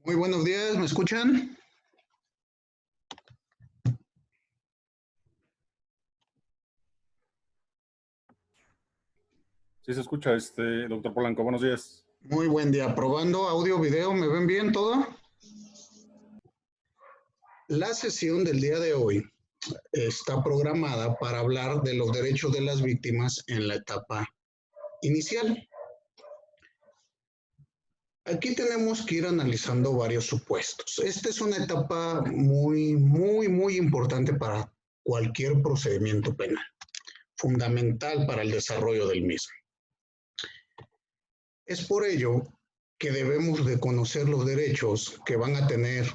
Muy buenos días, ¿me escuchan? Sí se escucha, doctor Polanco, buenos días. Muy buen día, probando audio, video, ¿me ven bien todo? La sesión del día de hoy está programada para hablar de los derechos de las víctimas en la etapa inicial. Aquí tenemos que ir analizando varios supuestos. Esta es una etapa muy importante para cualquier procedimiento penal, fundamental para el desarrollo del mismo. Es por ello que debemos de conocer los derechos que van a tener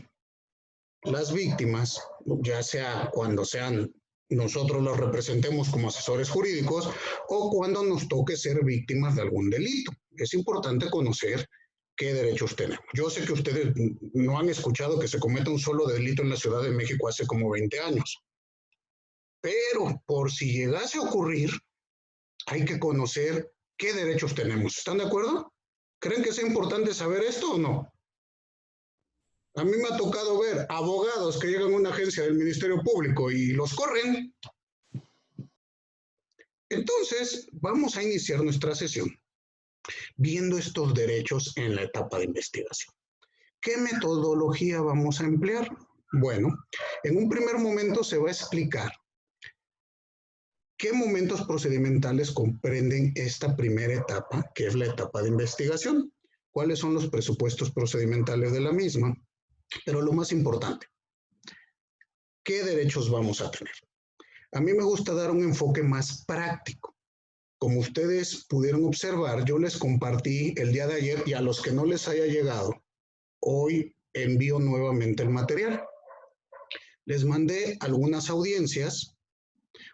las víctimas, ya sea cuando sean nosotros los representemos como asesores jurídicos o cuando nos toque ser víctimas de algún delito. Es importante conocer qué derechos tenemos. Yo sé que ustedes no han escuchado que se cometa un solo delito en la Ciudad de México hace como 20 años, pero por si llegase a ocurrir, hay que conocer qué derechos tenemos. ¿Están de acuerdo? ¿Creen que es importante saber esto o no? A mí me ha tocado ver abogados que llegan a una agencia del Ministerio Público y los corren. Entonces, vamos a iniciar nuestra sesión viendo estos derechos en la etapa de investigación. ¿Qué metodología vamos a emplear? Bueno, en un primer momento se va a explicar qué momentos procedimentales comprenden esta primera etapa, que es la etapa de investigación, cuáles son los presupuestos procedimentales de la misma, pero lo más importante, ¿qué derechos vamos a tener? A mí me gusta dar un enfoque más práctico. Como ustedes pudieron observar, yo les compartí el día de ayer y a los que no les haya llegado, hoy envío nuevamente el material. Les mandé algunas audiencias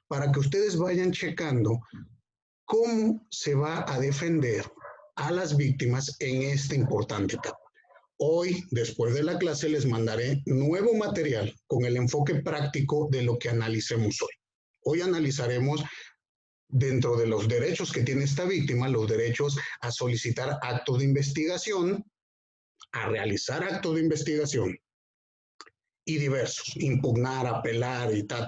para que ustedes vayan checando cómo se va a defender a las víctimas en esta importante etapa. Hoy, después de la clase, les mandaré nuevo material con el enfoque práctico de lo que analicemos hoy. Hoy analizaremos dentro de los derechos que tiene esta víctima, los derechos a solicitar actos de investigación, a realizar actos de investigación y diversos, impugnar, apelar y ta.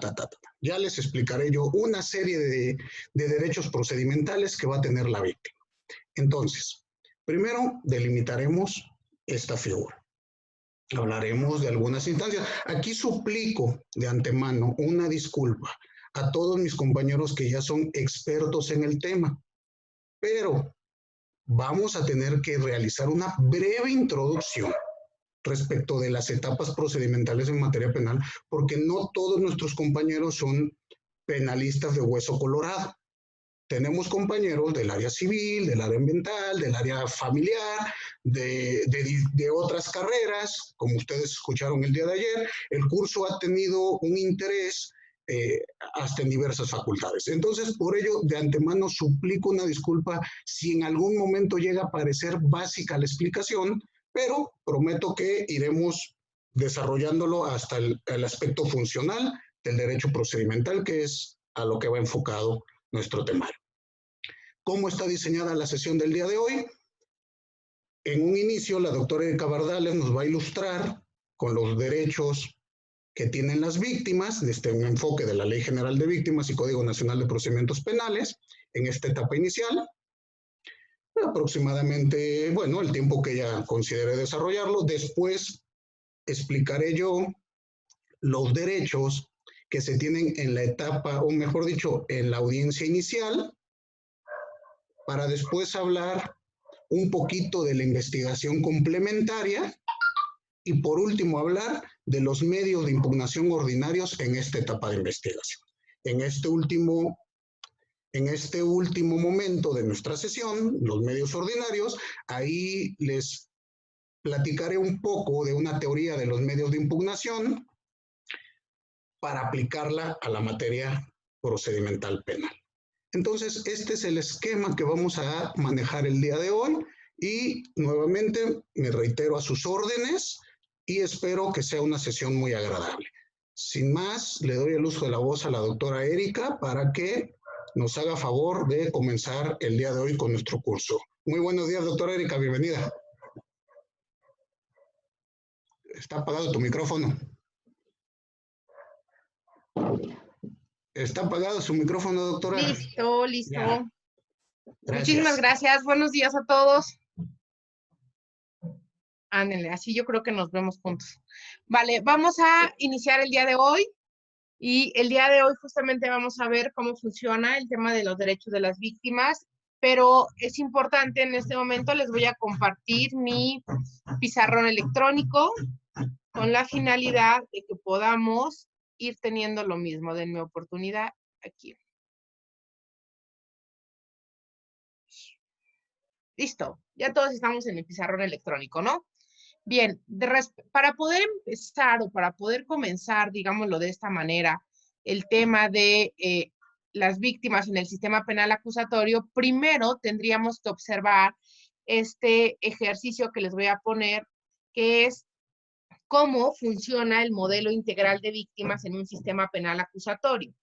Ya les explicaré yo una serie de derechos procedimentales que va a tener la víctima. Entonces, primero delimitaremos esta figura. Hablaremos de algunas instancias. Aquí suplico de antemano una disculpa a todos mis compañeros que ya son expertos en el tema, pero vamos a tener que realizar una breve introducción respecto de las etapas procedimentales en materia penal, porque no todos nuestros compañeros son penalistas de hueso colorado. Tenemos compañeros del área civil, del área ambiental, del área familiar, de otras carreras, como ustedes escucharon el día de ayer. El curso ha tenido un interés hasta en diversas facultades. Entonces, por ello, de antemano suplico una disculpa si en algún momento llega a parecer básica la explicación, pero prometo que iremos desarrollándolo hasta el aspecto funcional del derecho procedimental, que es a lo que va enfocado nuestro temario. ¿Cómo está diseñada la sesión del día de hoy? En un inicio, la doctora Erika Bardales nos va a ilustrar con los derechos que tienen las víctimas, desde un enfoque de la Ley General de Víctimas y Código Nacional de Procedimientos Penales, en esta etapa inicial. Aproximadamente, bueno, el tiempo que ella considere desarrollarlo. Después explicaré yo los derechos que se tienen en la etapa, o mejor dicho, en la audiencia inicial, para después hablar un poquito de la investigación complementaria y por último hablar de los medios de impugnación ordinarios en esta etapa de investigación. En este último momento de nuestra sesión, los medios ordinarios, ahí les platicaré un poco de una teoría de los medios de impugnación para aplicarla a la materia procedimental penal. Entonces, este es el esquema que vamos a manejar el día de hoy y nuevamente me reitero a sus órdenes y espero que sea una sesión muy agradable. Sin más, le doy el uso de la voz a la doctora Erika para que nos haga favor de comenzar el día de hoy con nuestro curso. Muy buenos días, doctora Erika, bienvenida. Está apagado tu micrófono. Está apagado su micrófono, doctora. Listo. Ya. Muchísimas gracias. Buenos días a todos. Ándale, así yo creo que nos vemos juntos. Vale, vamos a iniciar el día de hoy. Y el día de hoy justamente vamos a ver cómo funciona el tema de los derechos de las víctimas, pero es importante en este momento, les voy a compartir mi pizarrón electrónico con la finalidad de que podamos ir teniendo lo mismo. Denme oportunidad aquí. Listo, ya todos estamos en el pizarrón electrónico, ¿no? Bien, para poder empezar o para poder comenzar, digámoslo de esta manera, el tema de las víctimas en el sistema penal acusatorio, primero tendríamos que observar este ejercicio que les voy a poner, que es cómo funciona el modelo integral de víctimas en un sistema penal acusatorio.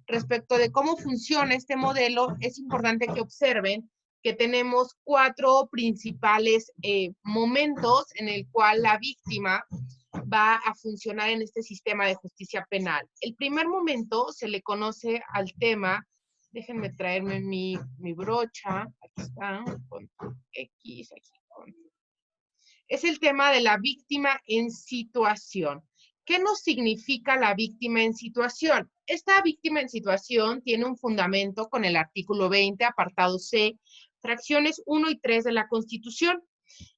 Respecto de cómo funciona este modelo, es importante que observen que tenemos 4 principales momentos en el cual la víctima va a funcionar en este sistema de justicia penal. El primer momento se le conoce al tema, déjenme traerme mi brocha, aquí está, con X, aquí, es el tema de la víctima en situación. ¿Qué nos significa la víctima en situación? Esta víctima en situación tiene un fundamento con el artículo 20, apartado C, fracciones 1 y 3 de la Constitución,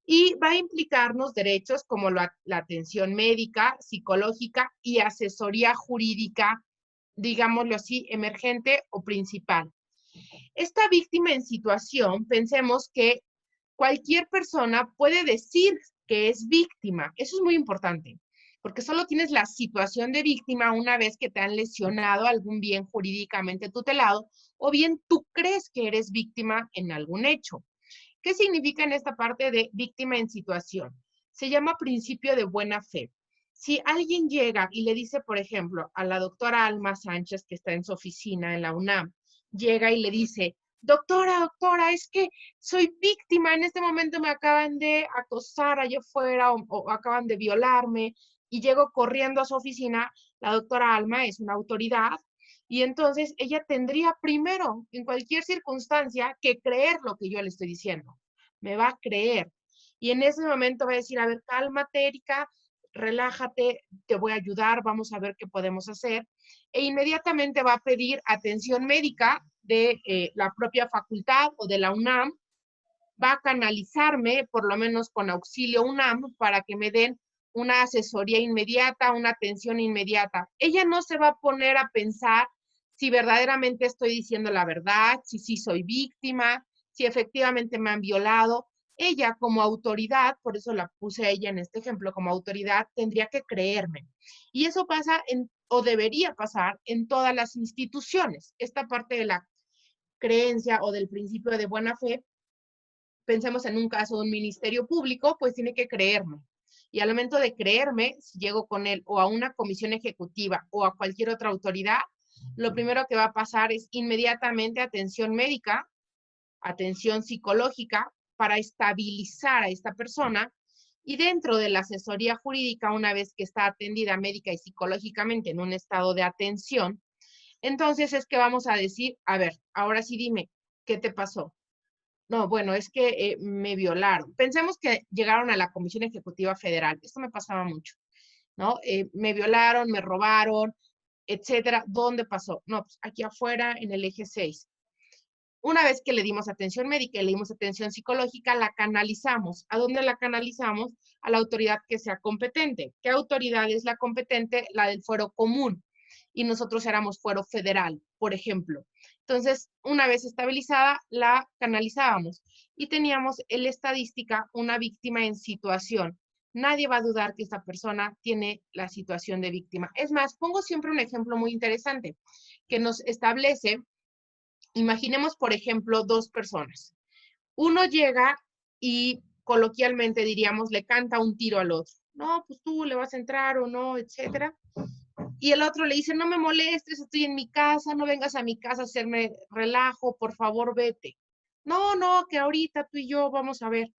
y va a implicarnos derechos como la atención médica, psicológica y asesoría jurídica, digámoslo así, emergente o principal. Esta víctima en situación, pensemos que cualquier persona puede decir que es víctima. Eso es muy importante, porque solo tienes la situación de víctima una vez que te han lesionado algún bien jurídicamente tutelado, o bien tú crees que eres víctima en algún hecho. ¿Qué significa en esta parte de víctima en situación? Se llama principio de buena fe. Si alguien llega y le dice, por ejemplo, a la doctora Alma Sánchez, que está en su oficina en la UNAM, llega y le dice, doctora, es que soy víctima, en este momento me acaban de acosar allá afuera o acaban de violarme, y llego corriendo a su oficina. La doctora Alma es una autoridad, y entonces ella tendría primero, en cualquier circunstancia, que creer lo que yo le estoy diciendo. Me va a creer. Y en ese momento va a decir, a ver, cálmate, Erika, relájate, te voy a ayudar, vamos a ver qué podemos hacer. E inmediatamente va a pedir atención médica de la propia facultad o de la UNAM. Va a canalizarme, por lo menos con auxilio UNAM, para que me den una asesoría inmediata, una atención inmediata. Ella no se va a poner a pensar si verdaderamente estoy diciendo la verdad, si sí soy víctima, si efectivamente me han violado. Ella como autoridad, por eso la puse a ella en este ejemplo, como autoridad tendría que creerme. Y eso pasa o debería pasar en todas las instituciones. Esta parte de la creencia o del principio de buena fe, pensemos en un caso de un ministerio público, pues tiene que creerme. Y al momento de creerme, si llego con él o a una comisión ejecutiva o a cualquier otra autoridad, lo primero que va a pasar es inmediatamente atención médica, atención psicológica para estabilizar a esta persona, y dentro de la asesoría jurídica, una vez que está atendida médica y psicológicamente en un estado de atención, entonces es que vamos a decir, a ver, ahora sí dime, ¿qué te pasó? No, bueno, es que me violaron. Pensemos que llegaron a la Comisión Ejecutiva Federal. Esto me pasaba mucho, ¿no? Me violaron, me robaron, etcétera. ¿Dónde pasó? No, pues aquí afuera en el eje 6. Una vez que le dimos atención médica y le dimos atención psicológica, la canalizamos. ¿A dónde la canalizamos? A la autoridad que sea competente. ¿Qué autoridad es la competente? La del fuero común. Y nosotros éramos fuero federal, por ejemplo. Entonces, una vez estabilizada, la canalizábamos y teníamos en la estadística una víctima en situación. Nadie va a dudar que esta persona tiene la situación de víctima. Es más, pongo siempre un ejemplo muy interesante que nos establece. Imaginemos, por ejemplo, 2 personas. Uno llega y coloquialmente diríamos, le canta un tiro al otro. No, pues tú le vas a entrar o no, etcétera. Y el otro le dice, no me molestes, estoy en mi casa, no vengas a mi casa a hacerme relajo, por favor, vete. No, que ahorita tú y yo vamos a ver.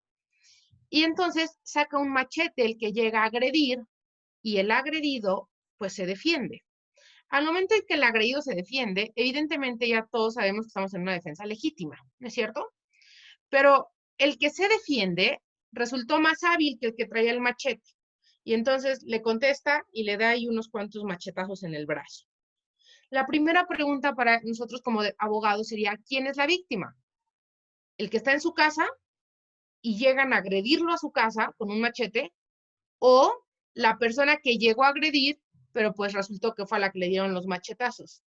Y entonces saca un machete el que llega a agredir y el agredido pues se defiende. Al momento en que el agredido se defiende, evidentemente ya todos sabemos que estamos en una defensa legítima, ¿no es cierto? Pero el que se defiende resultó más hábil que el que traía el machete. Y entonces le contesta y le da ahí unos cuantos machetazos en el brazo. La primera pregunta para nosotros como abogados sería, ¿quién es la víctima? ¿El que está en su casa y llegan a agredirlo a su casa con un machete? ¿O la persona que llegó a agredir, pero pues resultó que fue a la que le dieron los machetazos?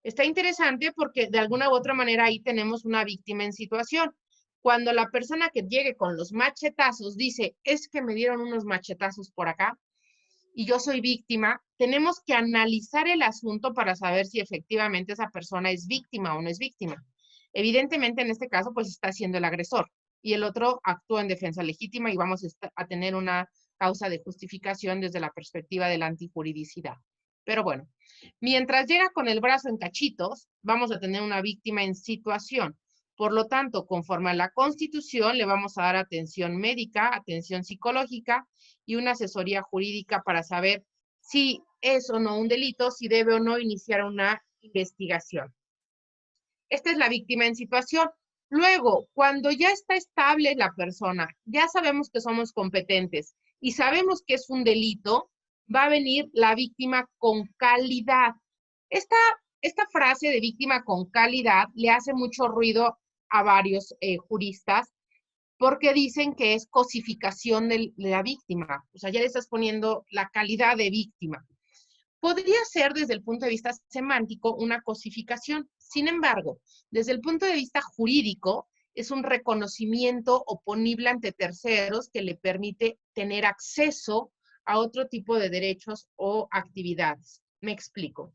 Está interesante porque de alguna u otra manera ahí tenemos una víctima en situación. Cuando la persona que llegue con los machetazos dice, es que me dieron unos machetazos por acá y yo soy víctima, tenemos que analizar el asunto para saber si efectivamente esa persona es víctima o no es víctima. Evidentemente en este caso pues está siendo el agresor y el otro actúa en defensa legítima y vamos a tener una causa de justificación desde la perspectiva de la antijuridicidad. Pero bueno, mientras llega con el brazo en cachitos, vamos a tener una víctima en situación. Por lo tanto, conforme a la Constitución, le vamos a dar atención médica, atención psicológica y una asesoría jurídica para saber si es o no un delito, si debe o no iniciar una investigación. Esta es la víctima en situación. Luego, cuando ya está estable la persona, ya sabemos que somos competentes y sabemos que es un delito, va a venir la víctima con calidad. Esta frase de víctima con calidad le hace mucho ruido a varios juristas porque dicen que es cosificación de la víctima. O sea, ya le estás poniendo la calidad de víctima. Podría ser desde el punto de vista semántico una cosificación. Sin embargo, desde el punto de vista jurídico, es un reconocimiento oponible ante terceros que le permite tener acceso a otro tipo de derechos o actividades. Me explico.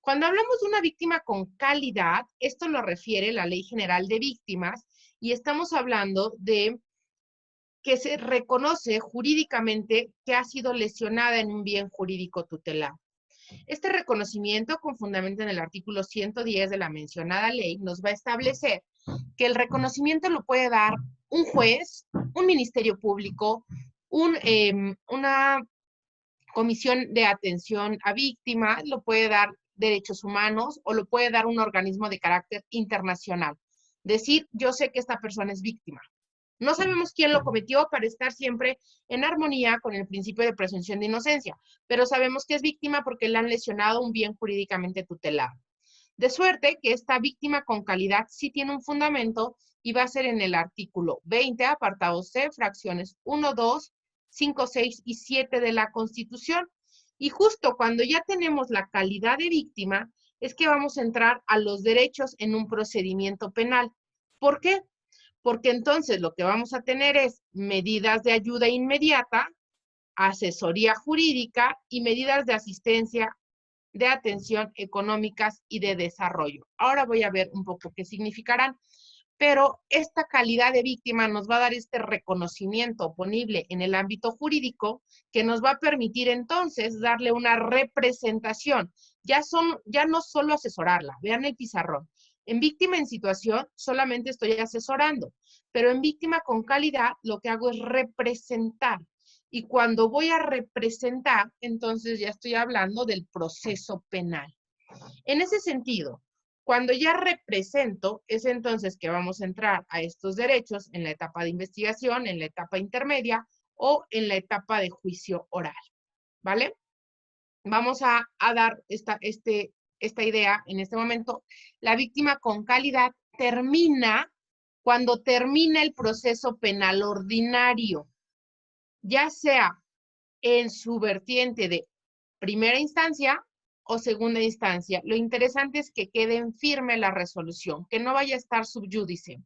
Cuando hablamos de una víctima con calidad, esto lo refiere la Ley General de Víctimas y estamos hablando de que se reconoce jurídicamente que ha sido lesionada en un bien jurídico tutelado. Este reconocimiento, con fundamento en el artículo 110 de la mencionada ley, nos va a establecer que el reconocimiento lo puede dar un juez, un ministerio público, una comisión de atención a víctimas, lo puede dar derechos humanos o lo puede dar un organismo de carácter internacional. Decir, yo sé que esta persona es víctima. No sabemos quién lo cometió para estar siempre en armonía con el principio de presunción de inocencia, pero sabemos que es víctima porque le han lesionado un bien jurídicamente tutelado. De suerte que esta víctima con calidad sí tiene un fundamento y va a ser en el artículo 20, apartado C, fracciones 1, 2, 5, 6 y 7 de la Constitución. Y justo cuando ya tenemos la calidad de víctima, es que vamos a entrar a los derechos en un procedimiento penal. ¿Por qué? Porque entonces lo que vamos a tener es medidas de ayuda inmediata, asesoría jurídica y medidas de asistencia, de atención económicas y de desarrollo. Ahora voy a ver un poco qué significarán, pero esta calidad de víctima nos va a dar este reconocimiento oponible en el ámbito jurídico que nos va a permitir entonces darle una representación. Ya no solo asesorarla, vean el pizarrón. En víctima en situación solamente estoy asesorando, pero en víctima con calidad lo que hago es representar. Y cuando voy a representar, entonces ya estoy hablando del proceso penal. En ese sentido, cuando ya represento, es entonces que vamos a entrar a estos derechos en la etapa de investigación, en la etapa intermedia o en la etapa de juicio oral, ¿vale? Vamos a dar esta idea en este momento. La víctima con calidad termina cuando termina el proceso penal ordinario, ya sea en su vertiente de primera instancia o segunda instancia. Lo interesante es que quede en firme la resolución, que no vaya a estar subyúdice,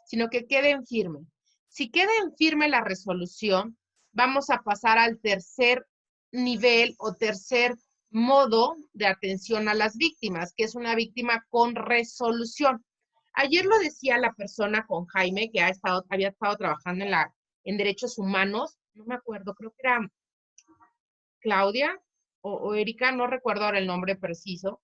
sino que quede en firme. Si queda en firme la resolución, vamos a pasar al tercer nivel o tercer modo de atención a las víctimas, que es una víctima con resolución. Ayer lo decía la persona con Jaime, que había estado trabajando en derechos humanos, no me acuerdo, creo que era Claudia o Erika, no recuerdo ahora el nombre preciso,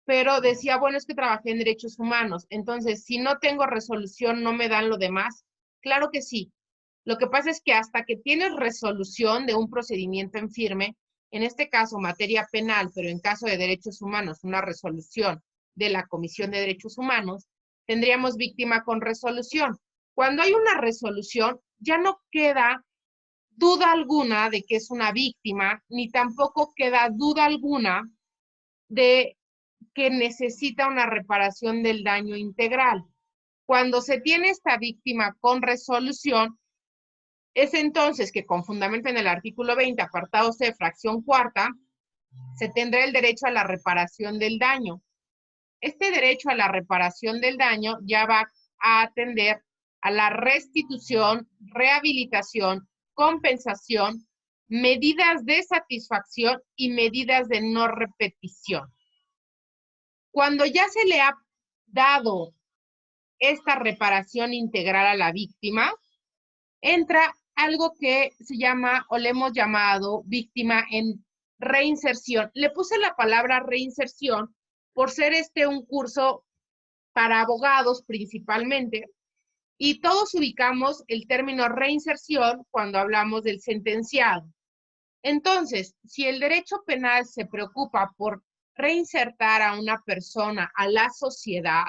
pero decía, bueno, es que trabajé en derechos humanos, entonces si no tengo resolución no me dan lo demás. Claro que sí. Lo que pasa es que hasta que tienes resolución de un procedimiento en firme, en este caso materia penal, pero en caso de derechos humanos, una resolución de la Comisión de Derechos Humanos, tendríamos víctima con resolución. Cuando hay una resolución, ya no queda duda alguna de que es una víctima, ni tampoco queda duda alguna de que necesita una reparación del daño integral. Cuando se tiene esta víctima con resolución, es entonces que con fundamento en el artículo 20, apartado C, fracción cuarta, se tendrá el derecho a la reparación del daño. Este derecho a la reparación del daño ya va a atender a la restitución, rehabilitación, compensación, medidas de satisfacción y medidas de no repetición. Cuando ya se le ha dado esta reparación integral a la víctima, entra algo que se llama, o le hemos llamado, víctima en reinserción. Le puse la palabra reinserción por ser un curso para abogados principalmente, y todos ubicamos el término reinserción cuando hablamos del sentenciado. Entonces, si el derecho penal se preocupa por reinsertar a una persona a la sociedad,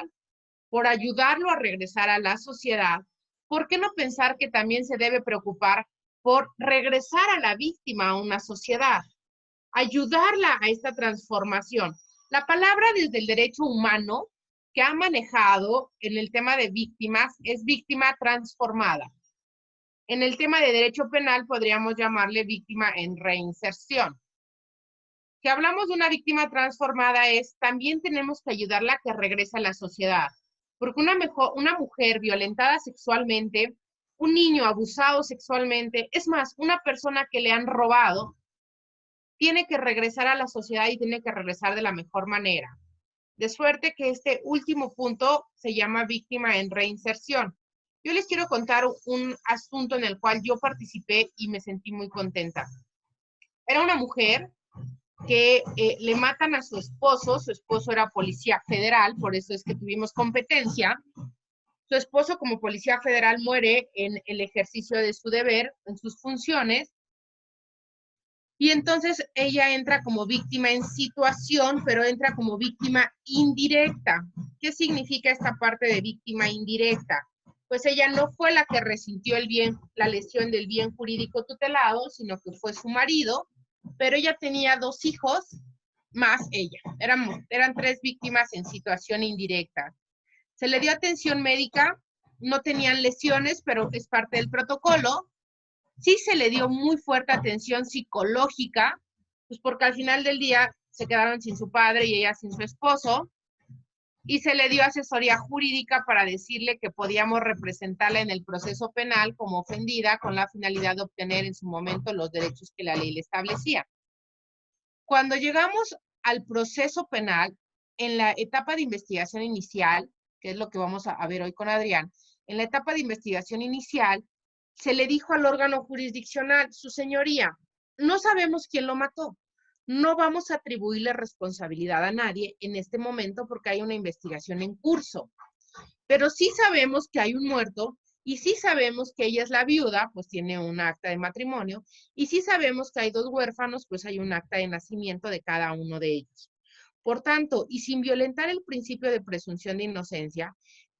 por ayudarlo a regresar a la sociedad, ¿por qué no pensar que también se debe preocupar por regresar a la víctima a una sociedad? Ayudarla a esta transformación. La palabra desde el derecho humano que ha manejado en el tema de víctimas es víctima transformada. En el tema de derecho penal podríamos llamarle víctima en reinserción. Si hablamos de una víctima transformada también tenemos que ayudarla a que regrese a la sociedad. Porque una mujer violentada sexualmente, un niño abusado sexualmente, es más, una persona que le han robado, tiene que regresar a la sociedad y tiene que regresar de la mejor manera. De suerte que este último punto se llama víctima en reinserción. Yo les quiero contar un asunto en el cual yo participé y me sentí muy contenta. Era una mujer que le matan a su esposo era policía federal, por eso es que tuvimos competencia. Su esposo como policía federal muere en el ejercicio de su deber, en sus funciones, y entonces ella entra como víctima en situación, pero entra como víctima indirecta. ¿Qué significa esta parte de víctima indirecta? Pues ella no fue la que resintió la lesión del bien jurídico tutelado, sino que fue su marido, pero ella tenía 2 hijos más ella. Eran 3 víctimas en situación indirecta. Se le dio atención médica, no tenían lesiones, pero es parte del protocolo. Sí se le dio muy fuerte atención psicológica, pues porque al final del día se quedaron sin su padre y ella sin su esposo, y se le dio asesoría jurídica para decirle que podíamos representarla en el proceso penal como ofendida con la finalidad de obtener en su momento los derechos que la ley le establecía. Cuando llegamos al proceso penal, en la etapa de investigación inicial, que es lo que vamos a ver hoy con Adrián, en la etapa de investigación inicial, se le dijo al órgano jurisdiccional, su señoría, no sabemos quién lo mató. No vamos a atribuirle responsabilidad a nadie en este momento porque hay una investigación en curso. Pero sí sabemos que hay un muerto y sí sabemos que ella es la viuda, pues tiene un acta de matrimonio, y sí sabemos que hay 2 huérfanos, pues hay un acta de nacimiento de cada uno de ellos. Por tanto, y sin violentar el principio de presunción de inocencia,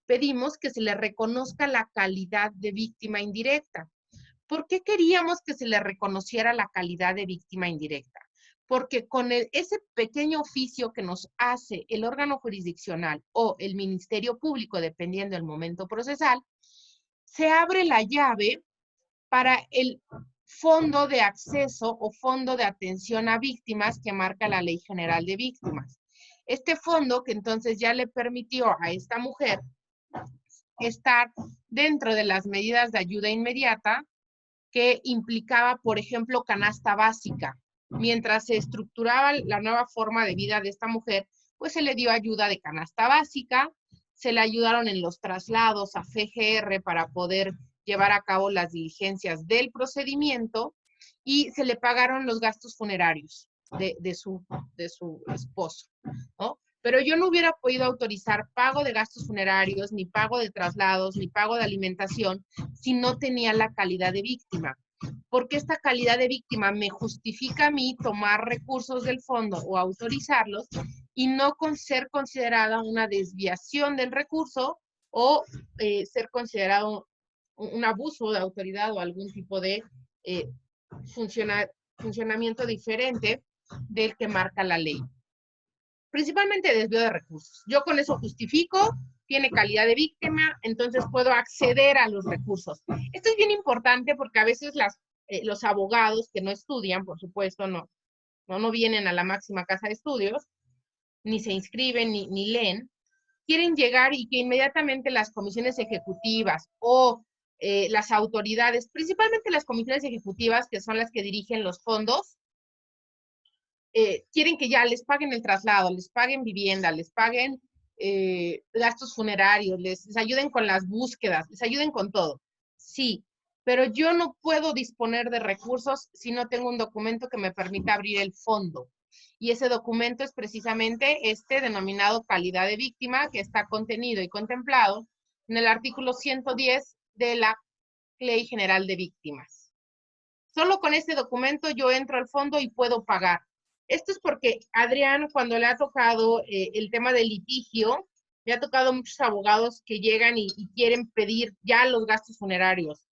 pedimos que se le reconozca la calidad de víctima indirecta. ¿Por qué queríamos que se le reconociera la calidad de víctima indirecta? Porque con ese pequeño oficio que nos hace el órgano jurisdiccional o el Ministerio Público, dependiendo del momento procesal, se abre la llave para el fondo de acceso o fondo de atención a víctimas que marca la Ley General de Víctimas. Este fondo que entonces ya le permitió a esta mujer estar dentro de las medidas de ayuda inmediata que implicaba, por ejemplo, canasta básica. Mientras se estructuraba la nueva forma de vida de esta mujer, pues se le dio ayuda de canasta básica, se le ayudaron en los traslados a FGR para poder llevar a cabo las diligencias del procedimiento y se le pagaron los gastos funerarios de su esposo, ¿no? pero yo no hubiera podido autorizar pago de gastos funerarios, ni pago de traslados, ni pago de alimentación, si no tenía la calidad de víctima. Porque esta calidad de víctima me justifica a mí tomar recursos del fondo o autorizarlos y no con ser considerada una desviación del recurso o ser considerado un abuso de autoridad o algún tipo de funcionamiento diferente del que marca la ley. Principalmente desvío de recursos. Yo con eso justifico, tiene calidad de víctima, entonces puedo acceder a los recursos. Esto es bien importante porque a veces los abogados que no estudian, por supuesto, no vienen a la máxima casa de estudios, ni se inscriben, ni leen, quieren llegar y que inmediatamente las comisiones ejecutivas o las autoridades, principalmente las comisiones ejecutivas, que son las que dirigen los fondos, quieren que ya les paguen el traslado, les paguen vivienda, les paguen gastos funerarios, les ayuden con las búsquedas, les ayuden con todo. Sí, pero yo no puedo disponer de recursos si no tengo un documento que me permita abrir el fondo. Y ese documento es precisamente este denominado calidad de víctima, que está contenido y contemplado en el artículo 110 de la Ley General de Víctimas. Solo con este documento yo entro al fondo y puedo pagar. Esto es porque Adrián, cuando le ha tocado el tema del litigio, le ha tocado muchos abogados que llegan y quieren pedir ya los gastos funerarios,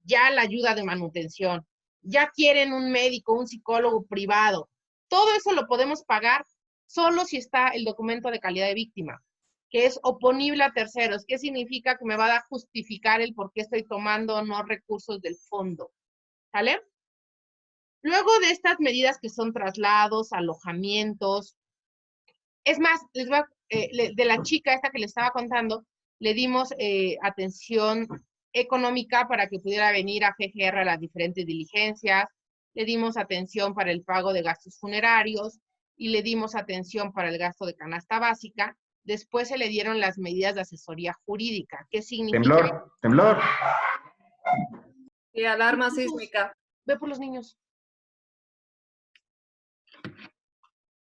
ya la ayuda de manutención, ya quieren un médico, un psicólogo privado. Todo eso lo podemos pagar solo si está el documento de calidad de víctima, que es oponible a terceros. ¿Qué significa? Que me va a justificar el por qué estoy tomando no recursos del fondo. ¿Sale? Luego de estas medidas que son traslados, alojamientos, es más, de la chica esta que les estaba contando, le dimos atención económica para que pudiera venir a GGR a las diferentes diligencias, le dimos atención para el pago de gastos funerarios y le dimos atención para el gasto de canasta básica. Después se le dieron las medidas de asesoría jurídica. ¿Qué significa? Temblor. Y alarma sísmica. Ve por los niños.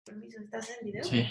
Permiso, ¿estás en video? Sí.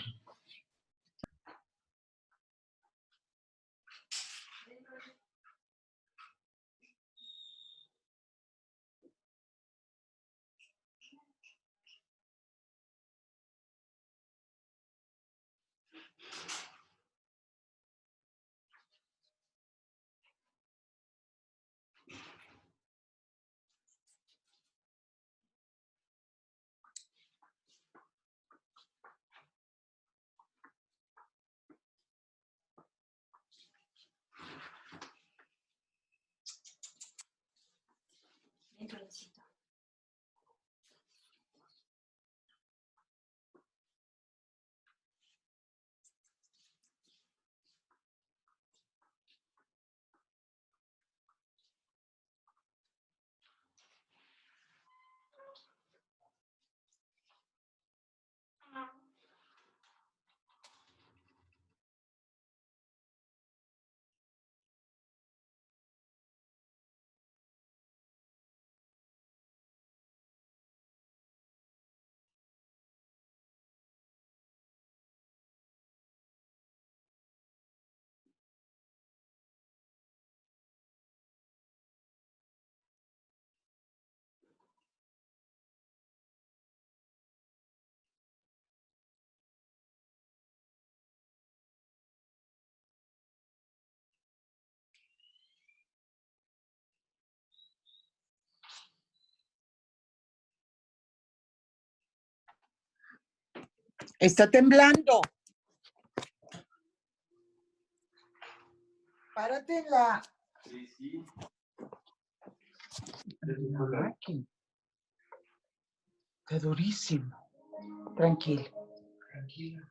Está temblando. Párate en la... Sí. Aquí. Está durísimo. Tranquilo. Tranquilo.